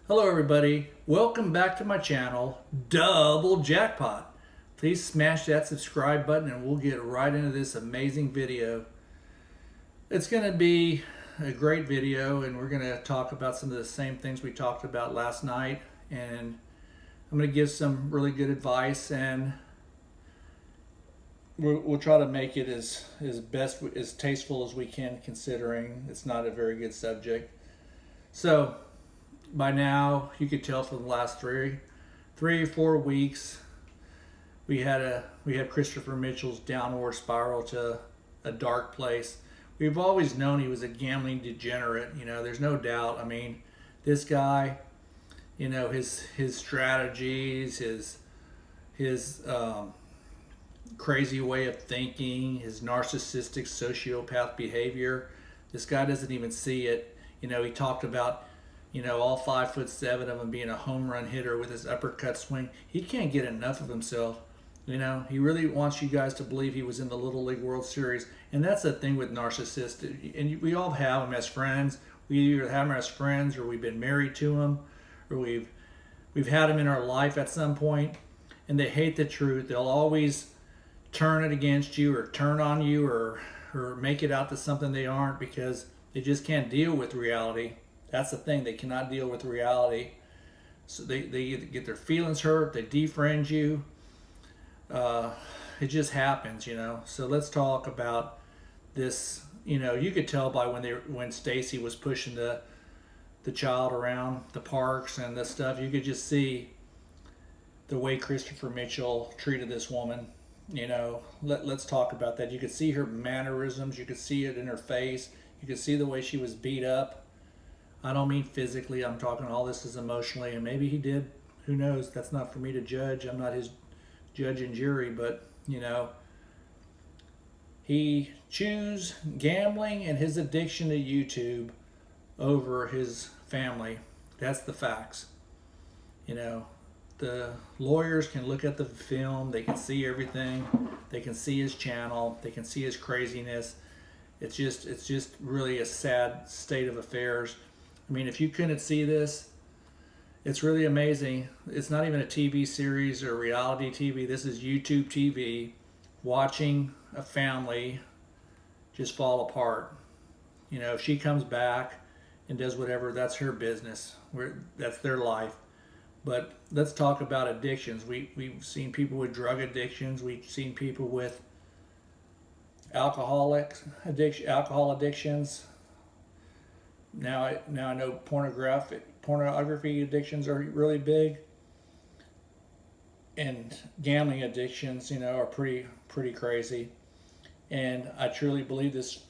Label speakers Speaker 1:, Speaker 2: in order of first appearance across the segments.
Speaker 1: Hello everybody, welcome back to my channel, Double Jackpot. Please smash that subscribe button and we'll get right into this amazing video. It's going to be a great video and we're going to talk about some of the same things we talked about last night, and I'm going to give some really good advice, and we'll try to make it as tasteful as we can, considering it's not a very good subject. So by now you could tell from the last three or 4 weeks we had Christopher Mitchell's downward spiral to a dark place. We've always known he was a gambling degenerate, there's no doubt. I mean, this guy, his strategies, his crazy way of thinking, his narcissistic sociopath behavior, this guy doesn't even see it. He talked about all 5'7" of him being a home run hitter with his uppercut swing. He can't get enough of himself. He really wants you guys to believe he was in the Little League World Series. And that's the thing with narcissists. And we all have them as friends. We either have them as friends, or we've been married to them, or we've had them in our life at some point. And they hate the truth. They'll always turn it against you, or turn on you, or make it out to something they aren't, because they just can't deal with reality. That's the thing. They cannot deal with reality. So they either get their feelings hurt, they defriend you. It just happens, So let's talk about this. You could tell by when Stacy was pushing the child around the parks and this stuff. You could just see the way Christopher Mitchell treated this woman. Let's talk about that. You could see her mannerisms. You could see it in her face. You could see the way she was beat up. I don't mean physically. I'm talking all this is emotionally, and maybe he did. Who knows? That's not for me to judge. I'm not his judge and jury, but he chose gambling and his addiction to YouTube over his family. That's the facts. The lawyers can look at the film. They can see everything. They can see his channel. They can see his craziness. It's just really a sad state of affairs. I mean, if you couldn't see this, it's really amazing. It's not even a TV series or reality TV. This is YouTube TV, watching a family just fall apart. If she comes back and does whatever, that's her business. That's their life. But let's talk about addictions. We've seen people with drug addictions. We've seen people with alcohol addictions. Now I know pornography addictions are really big, and gambling addictions, are pretty crazy. And I truly believe this.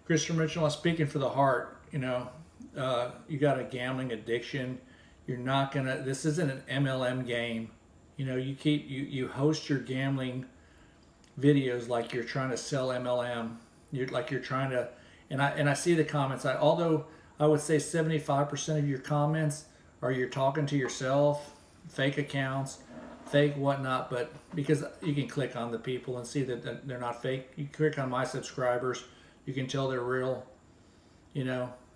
Speaker 1: Christopher Mitchell, I'm speaking for the heart. You got a gambling addiction. You're not gonna. This isn't an MLM game. You host your gambling videos like you're trying to sell MLM. You're trying to. And I see the comments. Although I would say 75% of your comments are you're talking to yourself, fake accounts, fake whatnot. But because you can click on the people and see that they're not fake. You click on my subscribers, you can tell they're real. You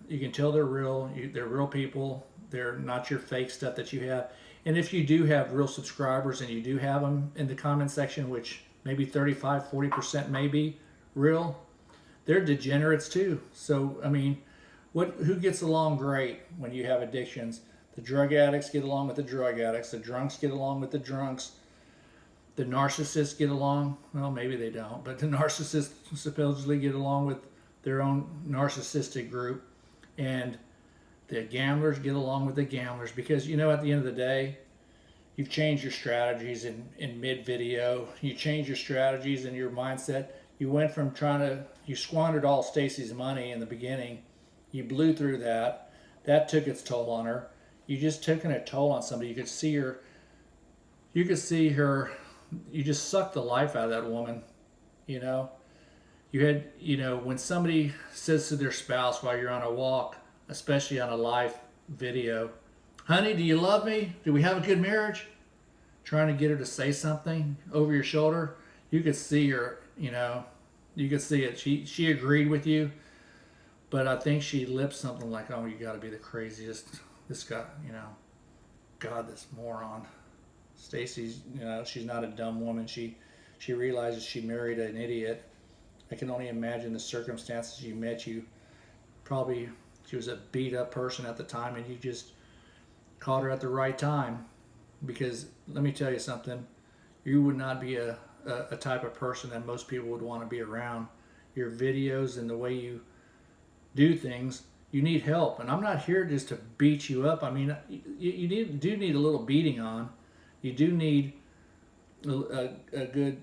Speaker 1: can tell they're real. They're real people. They're not your fake stuff that you have. And if you do have real subscribers and you do have them in the comment section, which maybe 35-40% may be real, they're degenerates too. So, I mean, who gets along great when you have addictions? The drug addicts get along with the drug addicts. The drunks get along with the drunks. The narcissists get along. Well, maybe they don't, but the narcissists supposedly get along with their own narcissistic group. And the gamblers get along with the gamblers, because, at the end of the day, you've changed your strategies in mid-video. You changed your strategies and your mindset. You went from you squandered all Stacy's money in the beginning. You blew through that. That took its toll on her. You just taken a toll on somebody. You could see her. You just sucked the life out of that woman. You had, when somebody says to their spouse while you're on a walk, especially on a live video, "Honey, do you love me? Do we have a good marriage?" Trying to get her to say something over your shoulder. You could see her, you could see it. She agreed with you, but I think she lipped something like, "Oh, you got to be the craziest this guy, God, this moron. Stacy's, she's not a dumb woman. She realizes she married an idiot. I can only imagine the circumstances you met. You probably, she was a beat up person at the time, and you just caught her at the right time. Because let me tell you something, you would not be a type of person that most people would want to be around. Your videos and the way you do things, you need help. And I'm not here just to beat you up. I mean, you do need a little beating on. You do need a good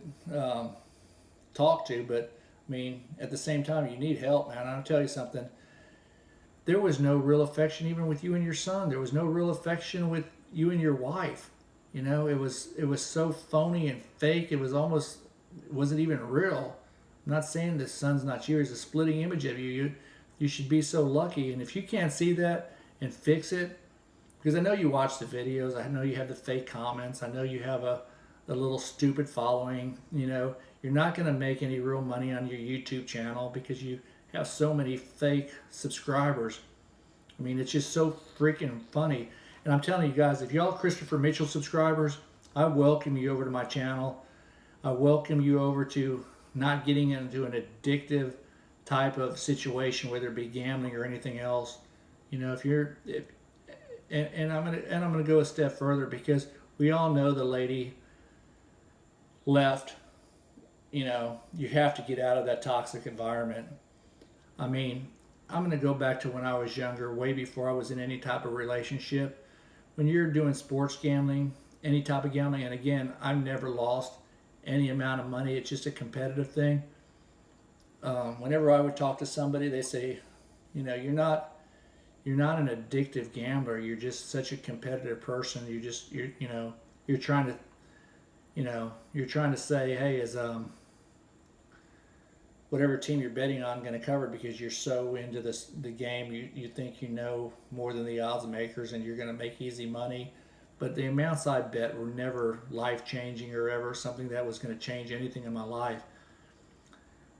Speaker 1: talk to, but I mean, at the same time, you need help, man. I'll tell you something. There was no real affection even with you and your son. There was no real affection with you and your wife. It was so phony and fake. It wasn't even real. I'm not saying the son's not you. It's a splitting image of you. You should be so lucky. And if you can't see that and fix it, because I know you watch the videos. I know you have the fake comments. I know you have a little stupid following. You're not going to make any real money on your YouTube channel because you have so many fake subscribers. I mean, it's just so freaking funny. And I'm telling you guys, if y'all Christopher Mitchell subscribers, I welcome you over to my channel. I welcome you over to not getting into an addictive type of situation, whether it be gambling or anything else. And I'm gonna go a step further, because we all know the lady left. You have to get out of that toxic environment. I mean, I'm gonna go back to when I was younger, way before I was in any type of relationship. When you're doing sports gambling, any type of gambling, and again, I've never lost any amount of money. It's just a competitive thing. Whenever I would talk to somebody, they say, you're not an addictive gambler. You're just such a competitive person. You're trying to say, hey, is whatever team you're betting on going to cover, because you're so into the game. You think you know more than the odds makers, and you're going to make easy money. But the amounts I bet were never life-changing or ever something that was going to change anything in my life.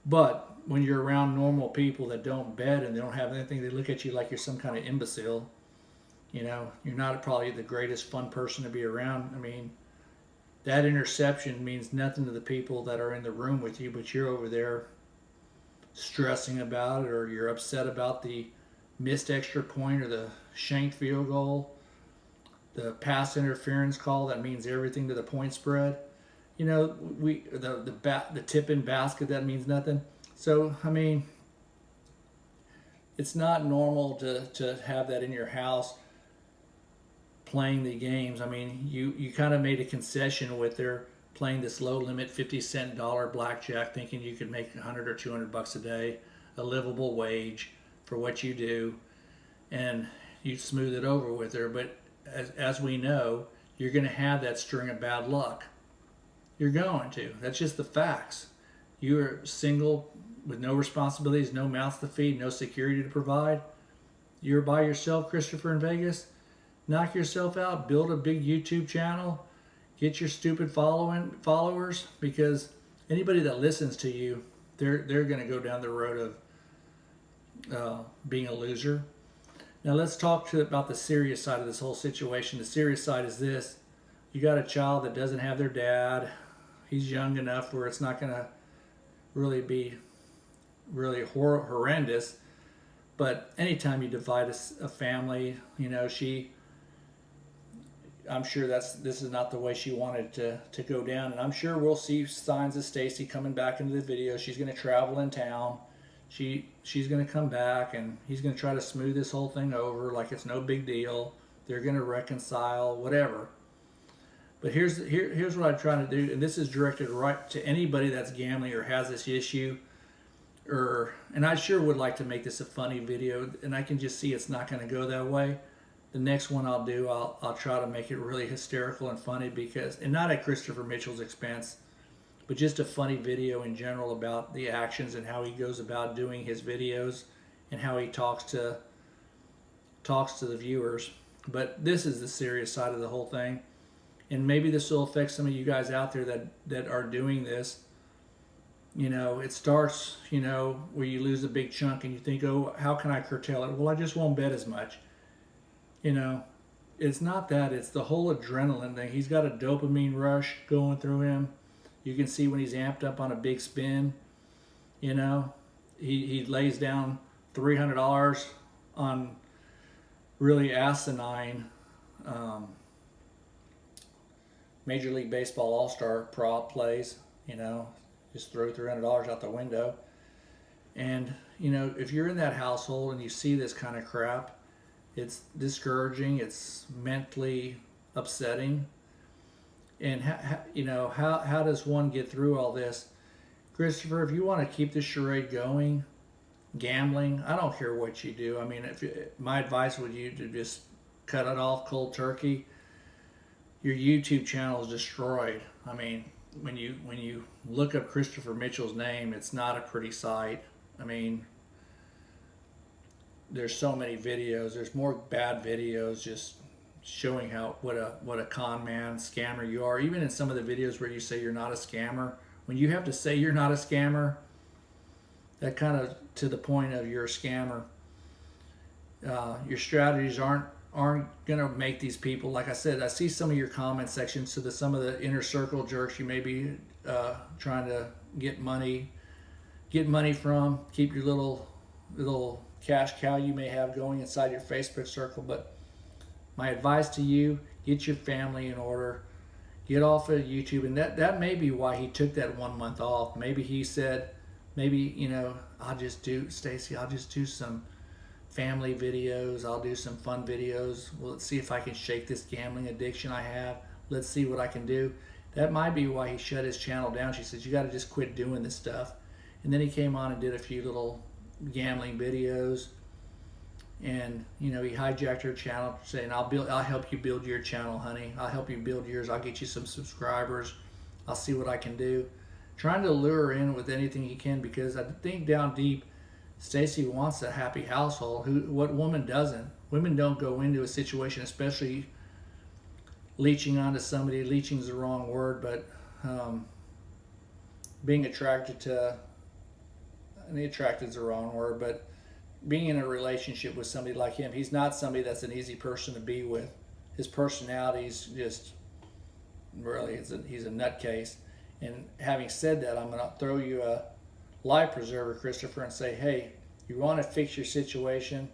Speaker 1: But when you're around normal people that don't bet and they don't have anything, they look at you like you're some kind of imbecile. You're not probably the greatest fun person to be around. I mean, that interception means nothing to the people that are in the room with you, but you're over there stressing about it, or you're upset about the missed extra point or the shanked field goal, the pass interference call that means everything to the point spread. The tip in basket, that means nothing. So I mean, it's not normal to have that in your house playing the games. I mean, you kind of made a concession with their playing this low limit 50-cent dollar blackjack, thinking you could make $100 or $200 a day, a livable wage for what you do, and you smooth it over with her. But as we know, you're going to have that string of bad luck. You're going to. That's just the facts. You're single with no responsibilities, no mouths to feed, no security to provide. You're by yourself, Christopher, in Vegas. Knock yourself out. Build a big YouTube channel. Get your stupid followers, because anybody that listens to you, they're going to go down the road of being a loser. Now let's talk about the serious side of this whole situation. The serious side is this. You got a child that doesn't have their dad. He's young enough where it's not going to really be horrendous. But anytime you divide a family, I'm sure this is not the way she wanted to go down. And I'm sure we'll see signs of Stacy coming back into the video. She's going to travel in town. She's going to come back, and he's going to try to smooth this whole thing over like it's no big deal. They're going to reconcile, whatever. But here's what I'm trying to do, and this is directed right to anybody that's gambling or has this issue. And I sure would like to make this a funny video, and I can just see it's not going to go that way. The next one I'll do, I'll try to make it really hysterical and funny, and not at Christopher Mitchell's expense, but just a funny video in general about the actions and how he goes about doing his videos and how he talks to the viewers. But this is the serious side of the whole thing, and maybe this will affect some of you guys out there that are doing this. It starts, where you lose a big chunk and you think, oh, how can I curtail it? Well, I just won't bet as much. You know, it's not that, it's the whole adrenaline thing. He's got a dopamine rush going through him. You can see when he's amped up on a big spin, you know, he lays down $300 on really asinine um, Major League Baseball All-Star prop plays, you know, just throw $300 out the window. And, you know, if you're in that household and you see this kind of crap, it's discouraging, it's mentally upsetting. And, you know, how does one get through all this? Christopher, if you want to keep this charade going, gambling, I don't care what you do. I mean, my advice would you to just cut it off cold turkey. Your YouTube channel is destroyed. I mean, when you look up Christopher Mitchell's name, it's not a pretty sight. I mean, there's so many videos. There's more bad videos just showing what a con man, scammer you are. Even in some of the videos where you say you're not a scammer, when you have to say you're not a scammer, that kind of to the point of you're a scammer. Your strategies aren't gonna make these people. Like I said, I see some of your comment sections. So some of the inner circle jerks you may be trying to get money from. Keep your little cash cow you may have going inside your Facebook circle. But my advice to you: get your family in order. Get off of YouTube, and that may be why he took that 1 month off. Maybe he said, you know, I'll just do some family videos. I'll do some fun videos. Well, let's see if I can shake this gambling addiction I have. Let's see what I can do. That might be why he shut his channel down. She says, you got to just quit doing this stuff. And then he came on and did a few little gambling videos. And, you know, he hijacked her channel saying, I'll help you build your channel, honey. I'll help you build yours. I'll get you some subscribers. I'll see what I can do. Trying to lure her in with anything he can, because I think down deep, Stacy wants a happy household. What woman doesn't? Women don't go into a situation, especially leeching onto somebody. Leeching is the wrong word, but being attracted to, attracted is the wrong word, but being in a relationship with somebody like him, he's not somebody that's an easy person to be with. His personality's just really, he's a nutcase. And having said that, I'm going to throw you a life preserver, Christopher, and say, hey, you want to fix your situation?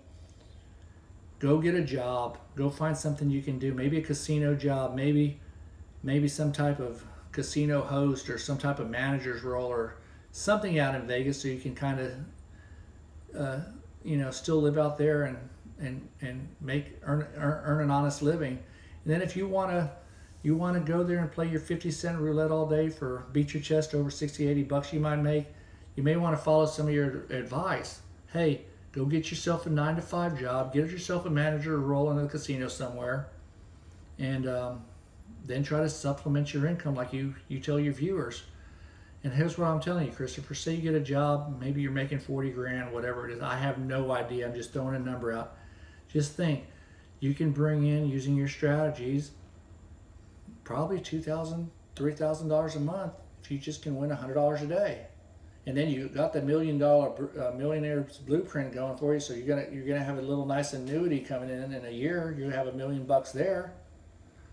Speaker 1: Go get a job. Go find something you can do. Maybe a casino job. Maybe some type of casino host or some type of manager's role or something out in Vegas, so you can kind of still live out there and earn an honest living. And then if you want to go there and play your 50-cent roulette all day for beat your chest over 60, 80 bucks you might make, you may want to follow some of your advice. Hey, go get yourself a 9-to-5 job, get yourself a manager role in a casino somewhere, and then try to supplement your income like you tell your viewers. And here's what I'm telling you, Christopher. Say you get a job, maybe you're making 40 grand, whatever it is. I have no idea. I'm just throwing a number out. Just think, you can bring in, using your strategies, probably $2,000, $3,000 a month if you just can win $100 a day. And then you got the $1 million millionaire's blueprint going for you. So you're gonna have a little nice annuity coming in a year. You have $1 million there.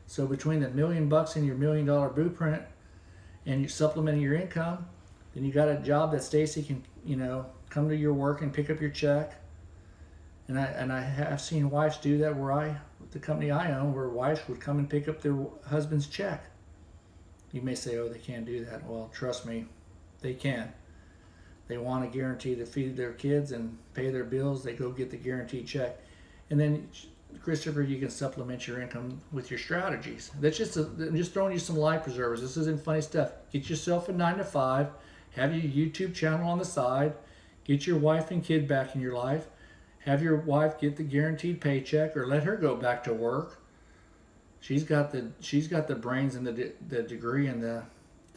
Speaker 1: So between the $1 million and your $1 million blueprint, and you're supplementing your income, then you got a job that Stacy can, come to your work and pick up your check. And I have seen wives do that the company I own, where wives would come and pick up their husband's check. You may say, oh, they can't do that. Well, trust me, they can. They want a guarantee to feed their kids and pay their bills. They go get the guaranteed check. And then, Christopher, you can supplement your income with your strategies. I'm just throwing you some life preservers. This isn't funny stuff. Get yourself a 9-to-5. Have your YouTube channel on the side. Get your wife and kid back in your life. Have your wife get the guaranteed paycheck, or let her go back to work. She's got the brains and the degree and the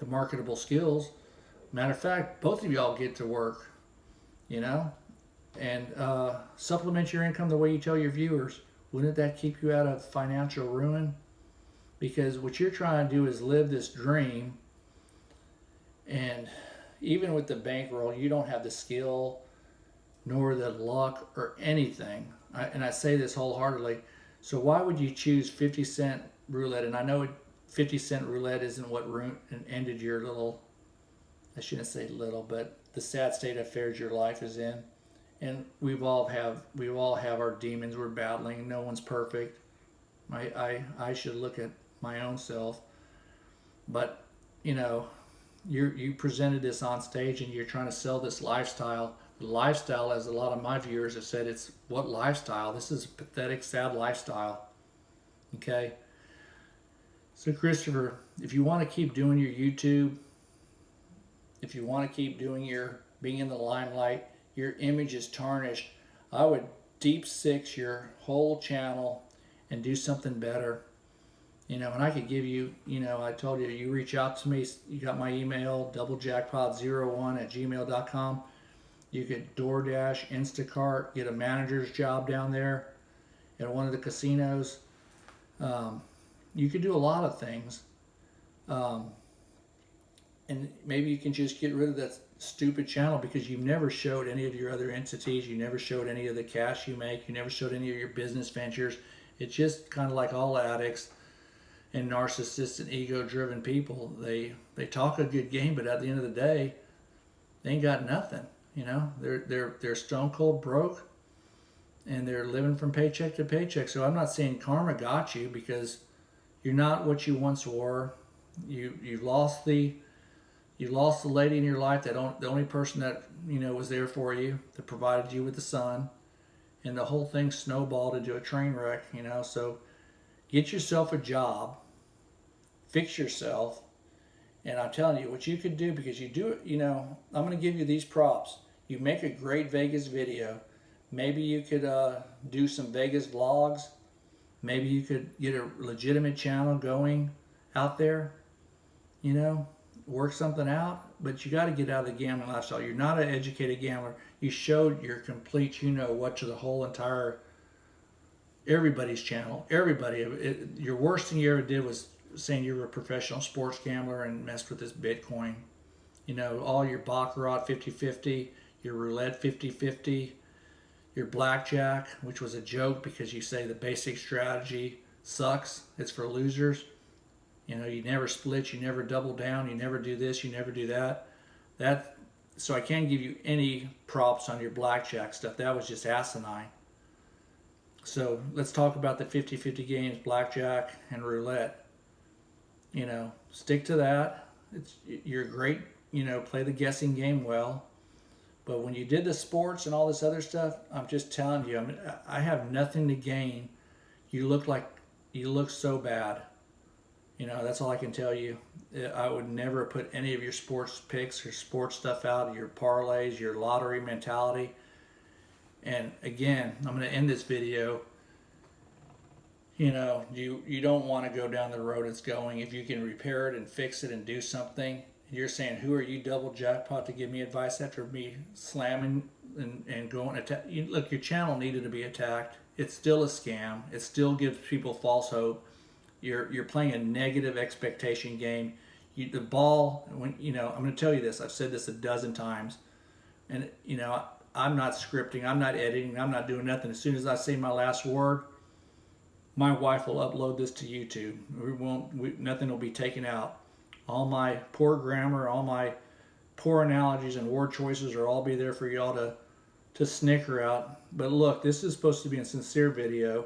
Speaker 1: marketable skills. Matter of fact, both of y'all get to work, and supplement your income the way you tell your viewers. Wouldn't that keep you out of financial ruin? Because what you're trying to do is live this dream, and even with the bankroll, you don't have the skill nor the luck or anything. And I say this wholeheartedly. So why would you choose 50-cent roulette? And I know 50-cent roulette isn't what ended your little, I shouldn't say little, but the sad state of affairs your life is in. And we all have our demons we're battling. No one's perfect. I should look at my own self. But, you know, you presented this on stage and you're trying to sell this lifestyle. The lifestyle, as a lot of my viewers have said, it's what lifestyle? This is a pathetic, sad lifestyle. Okay? So, Christopher, if you want to keep doing your YouTube, if you want to keep doing your being in the limelight, your image is tarnished, I would deep six your whole channel and do something better. You know, and I could give you, you know, I told you, you reach out to me, you got my email, doublejackpot01@gmail.com. You could DoorDash, Instacart, get a manager's job down there at one of the casinos. You could do a lot of things. And maybe you can just get rid of that stupid channel because you've never showed any of your other entities. You never showed any of the cash you make. You never showed any of your business ventures. It's just kind of like all addicts and narcissists and ego-driven people. They talk a good game, but at the end of the day, they ain't got nothing. You know, they're stone cold broke, and they're living from paycheck to paycheck. So I'm not saying karma got you, because you're not what you once were. You lost the lady in your life, the only person that, you know, was there for you, that provided you with the sun, and the whole thing snowballed into a train wreck. You know, so get yourself a job, fix yourself, and I'm telling you what you could do, because you do it. You know, I'm going to give you these props. You make a great Vegas video. Maybe you could do some Vegas vlogs. Maybe you could get a legitimate channel going out there. You know, work something out. But you got to get out of the gambling lifestyle. You're not an educated gambler. You showed your complete, you know what, to the whole entire, everybody's channel. Everybody. Your worst thing you ever did was saying you were a professional sports gambler and messed with this Bitcoin. You know, all your baccarat 50-50, your roulette 50-50, your blackjack, which was a joke because you say the basic strategy sucks. It's for losers. You know, you never split, you never double down, you never do this, you never do that. So I can't give you any props on your blackjack stuff. That was just asinine. So let's talk about the 50-50 games, blackjack and roulette. You know, stick to that. You're great, you know, play the guessing game well. But when you did the sports and all this other stuff, I'm just telling you, I have nothing to gain. You look so bad. You know, that's all I can tell you. I would never put any of your sports picks or sports stuff out, your parlays, your lottery mentality. And again, I'm going to end this video. You know, you don't want to go down the road it's going. If you can repair it and fix it and do something, you're saying, who are you, Double Jackpot, to give me advice after me slamming and going attack? Look, your channel needed to be attacked. It's still a scam. It still gives people false hope. You're playing a negative expectation game. The ball, when you know, I'm going to tell you this. I've said this a dozen times, and you know, I'm not scripting. I'm not editing. I'm not doing nothing. As soon as I say my last word, my wife will upload this to YouTube. Nothing will be taken out. All my poor grammar, all my poor analogies and word choices will all be there for y'all to snicker out. But look, this is supposed to be a sincere video,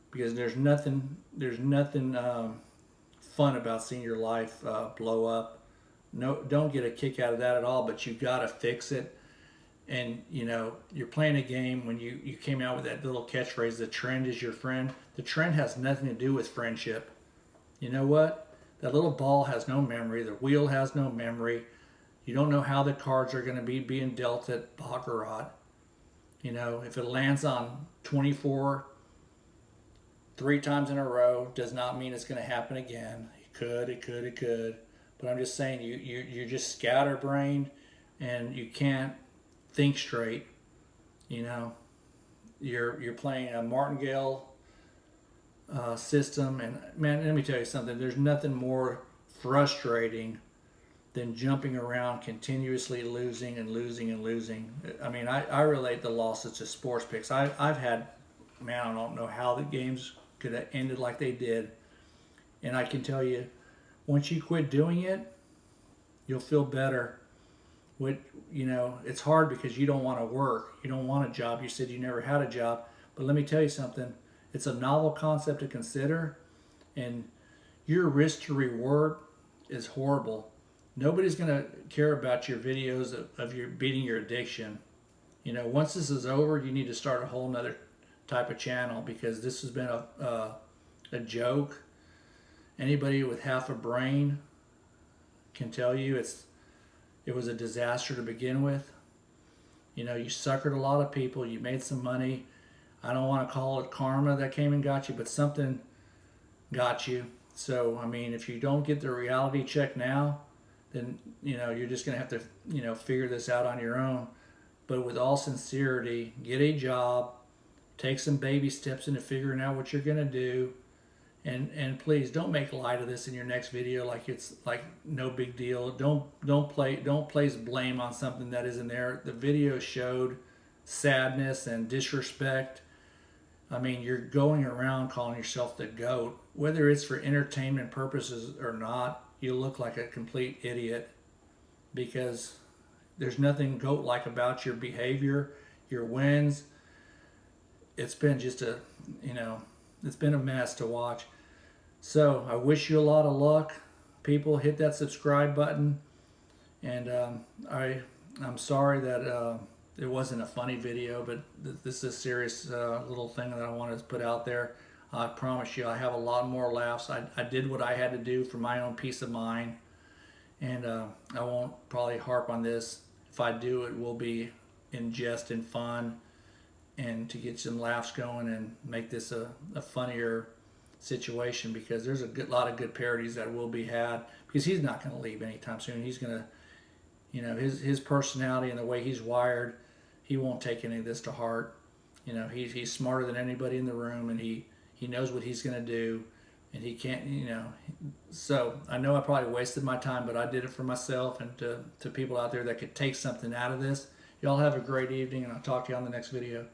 Speaker 1: because there's nothing fun about seeing your life blow up. No, don't get a kick out of that at all. But you gotta fix it. And you know, you're playing a game. When you came out with that little catchphrase, the trend is your friend. The trend has nothing to do with friendship. You know what? That little ball has no memory. The wheel has no memory. You don't know how the cards are going to be being dealt at baccarat. You know, if it lands on 24 3 times in a row, does not mean it's going to happen again. It could. But I'm just saying, you're just scatterbrained, and you can't think straight. You know, you're playing a martingale system, and man, let me tell you something. There's nothing more frustrating than jumping around continuously losing and losing and losing. I mean, I relate the losses to sports picks. I've had man, I don't know how the games could have ended like they did. And I can tell you, once you quit doing it, you'll feel better. What, it's hard because you don't want to work. You don't want a job. You said you never had a job. But let me tell you something. It's a novel concept to consider, and your risk to reward is horrible. Nobody's going to care about your videos of your beating your addiction. Once this is over, you need to start a whole nother type of channel, because this has been a joke. Anybody with half a brain can tell you it was a disaster to begin with. You suckered a lot of people. You made some money. I don't want to call it karma that came and got you, but something got you. So, I mean, if you don't get the reality check now, then, you're just going to have to, figure this out on your own. But with all sincerity, get a job, take some baby steps into figuring out what you're going to do. And please don't make light of this in your next video like it's like no big deal. Don't place blame on something that isn't there. The video showed sadness and disrespect. I mean, you're going around calling yourself the GOAT. Whether it's for entertainment purposes or not, you look like a complete idiot, because there's nothing GOAT-like about your behavior, your wins. It's been just it's been a mess to watch. So I wish you a lot of luck. People, hit that subscribe button. And I'm sorry that it wasn't a funny video, but this is a serious little thing that I wanted to put out there. I promise you I have a lot more laughs. I did what I had to do for my own peace of mind. And I won't probably harp on this. If I do, it will be in jest and fun, and to get some laughs going and make this a funnier situation, because there's a lot of good parodies that will be had, because he's not going to leave anytime soon. He's going to, his personality and the way he's wired, he won't take any of this to heart. He's smarter than anybody in the room, and he knows what he's going to do, and he can't, so I know I probably wasted my time, but I did it for myself and to people out there that could take something out of this. Y'all have a great evening, and I'll talk to you on the next video.